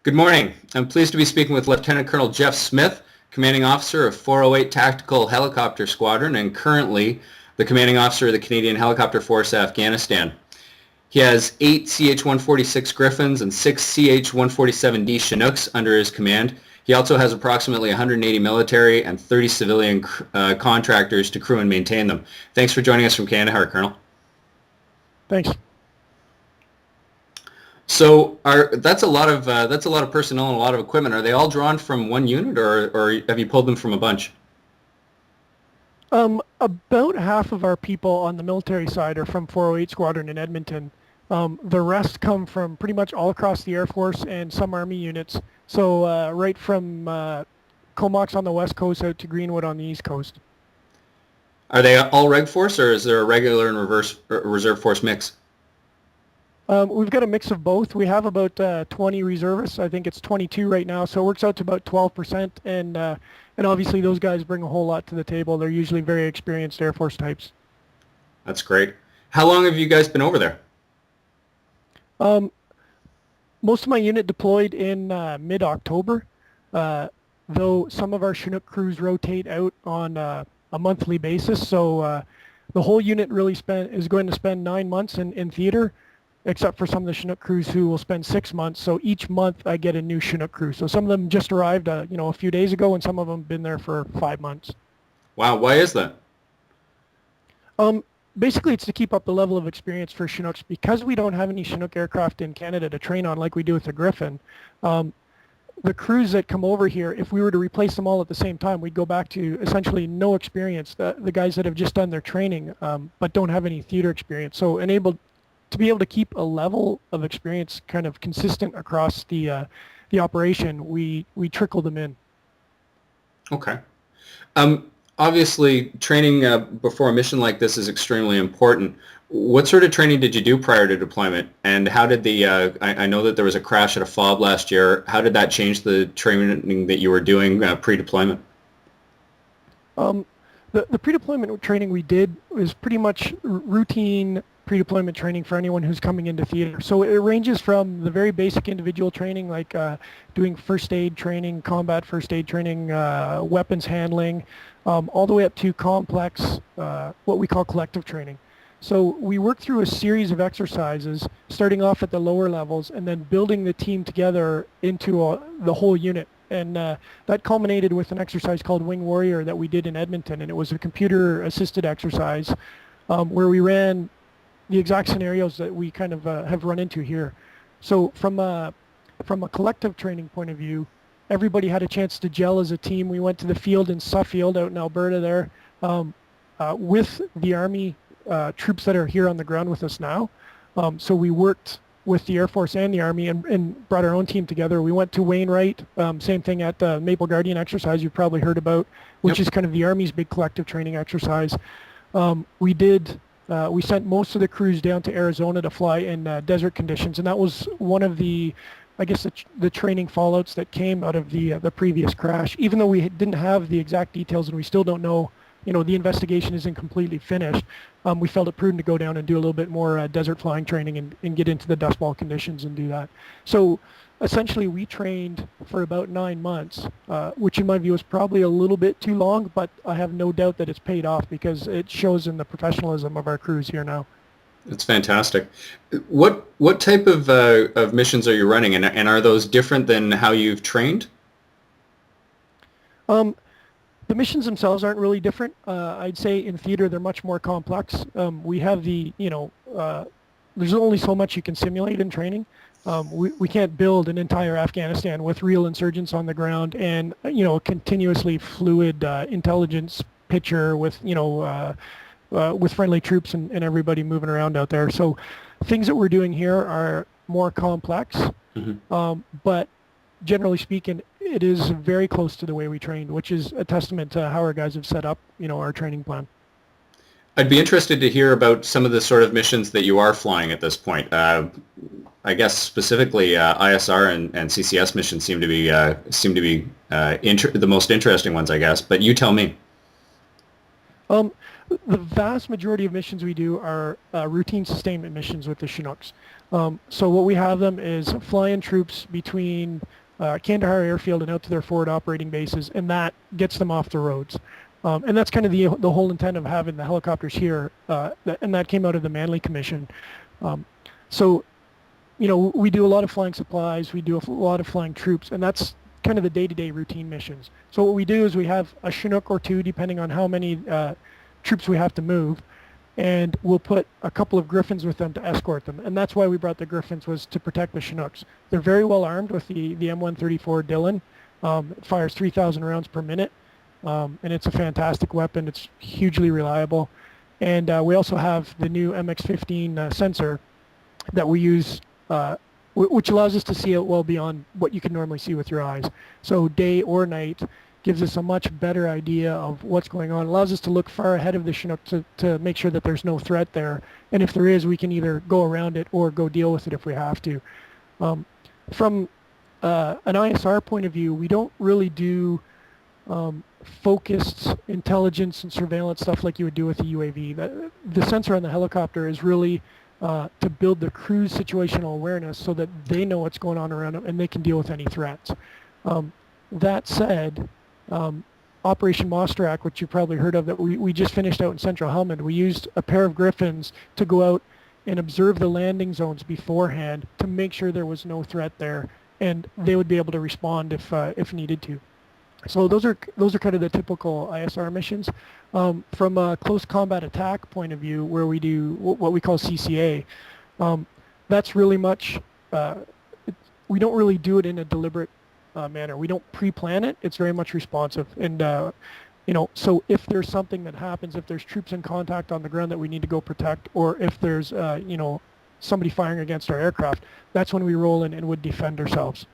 Good morning. I'm pleased to be speaking with Lieutenant Colonel Jeff Smyth, Commanding Officer of 408 Tactical Helicopter Squadron and currently the Commanding Officer of the Canadian Helicopter Force Afghanistan. He has 8 CH-146 Griffins and 6 CH-147D Chinooks under his command. He also has approximately 180 military and 30 civilian contractors to crew and maintain them. Thanks for joining us from Kandahar, Colonel. Thanks. So that's a lot of personnel and a lot of equipment. Are they all drawn from one unit, or have you pulled them from a bunch? About half of our people on the military side are from 408 Squadron in Edmonton. The rest come from pretty much all across the Air Force and some Army units. So right from Comox on the West Coast out to Greenwood on the East Coast. Are they all Reg Force, or is there a regular and reserve force mix? We've got a mix of both. We have about 20 reservists. I think it's 22 right now, so it works out to about 12%. And obviously those guys bring a whole lot to the table. They're usually very experienced Air Force types. That's great. How long have you guys been over there? Most of my unit deployed in mid-October, though some of our Chinook crews rotate out on a monthly basis. So the whole unit really is going to spend 9 months in theater, except for some of the Chinook crews who will spend 6 months. So each month I get a new Chinook crew. So some of them just arrived, a few days ago, and some of them have been there for 5 months. Wow, why is that? Basically, it's to keep up the level of experience for Chinooks. Because we don't have any Chinook aircraft in Canada to train on like we do with the Griffin, the crews that come over here, if we were to replace them all at the same time, we'd go back to essentially no experience, the guys that have just done their training but don't have any theater experience. So to be able to keep a level of experience kind of consistent across the operation, we trickle them in. Okay. Obviously, training before a mission like this is extremely important. What sort of training did you do prior to deployment? And how did I know that there was a crash at a FOB last year. How did that change the training that you were doing pre-deployment? The pre-deployment training we did was pretty much routine pre-deployment training for anyone who's coming into theater. So it ranges from the very basic individual training, like doing first aid training, combat first aid training, weapons handling, all the way up to complex, what we call collective training. So we work through a series of exercises, starting off at the lower levels and then building the team together into the whole unit. And that culminated with an exercise called Wing Warrior that we did in Edmonton. And it was a computer-assisted exercise where we ran the exact scenarios that we kind of have run into here. So from a collective training point of view, everybody had a chance to gel as a team. We went to the field in Suffield out in Alberta there with the Army troops that are here on the ground with us now. So we worked with the Air Force and the Army and brought our own team together. We went to Wainwright, same thing at the Maple Guardian exercise you've probably heard about, which is kind of the Army's big collective training exercise. We sent most of the crews down to Arizona to fly in desert conditions, and that was one of the, I guess, the training fallouts that came out of the previous crash. Even though we didn't have the exact details and we still don't know, the investigation isn't completely finished, we felt it prudent to go down and do a little bit more desert flying training and get into the dust ball conditions and do that. So essentially we trained for about 9 months, which in my view is probably a little bit too long, but I have no doubt that it's paid off because it shows in the professionalism of our crews here now. That's fantastic. What type of missions are you running, and are those different than how you've trained? The missions themselves aren't really different. I'd say in theater they're much more complex. We have there's only so much you can simulate in training. We can't build an entire Afghanistan with real insurgents on the ground and a continuously fluid intelligence picture with friendly troops and everybody moving around out there. So things that we're doing here are more complex, but generally speaking, it is very close to the way we trained, which is a testament to how our guys have set up our training plan. I'd be interested to hear about some of the sort of missions that you are flying at this point. I guess specifically ISR and CCS missions seem to be the most interesting ones, I guess. But you tell me. the vast majority of missions we do are routine sustainment missions with the Chinooks. So what we have them is fly-in troops between Kandahar airfield and out to their forward operating bases, and that gets them off the roads. And that's kind of the whole intent of having the helicopters here, and that came out of the Manley Commission. So, you know, we do a lot of flying supplies, we do a lot of flying troops, and that's kind of the day-to-day routine missions. So what we do is we have a Chinook or two, depending on how many troops we have to move, and we'll put a couple of Griffins with them to escort them. And that's why we brought the Griffins, was to protect the Chinooks. They're very well armed with the M134 Dillon. It fires 3,000 rounds per minute, and it's a fantastic weapon. It's hugely reliable. And we also have the new MX-15 sensor that we use, which allows us to see it well beyond what you can normally see with your eyes. So day or night gives us a much better idea of what's going on. It allows us to look far ahead of the Chinook to make sure that there's no threat there. And if there is, we can either go around it or go deal with it if we have to. From an ISR point of view, we don't really do focused intelligence and surveillance stuff like you would do with a UAV. The sensor on the helicopter is really to build the crew's situational awareness so that they know what's going on around them and they can deal with any threats. That said, Operation Mostrak, which you've probably heard of, that we just finished out in Central Helmand, we used a pair of Griffins to go out and observe the landing zones beforehand to make sure there was no threat there, and they would be able to respond if needed to. So those are kind of the typical ISR missions. From a close combat attack point of view, where we do what we call CCA, that's really much, we don't really do it in a deliberate manner. We don't pre-plan it. It's very much responsive. And, you know, so if there's something that happens, if there's troops in contact on the ground that we need to go protect, or if there's, you know, somebody firing against our aircraft, that's when we roll in and would defend ourselves.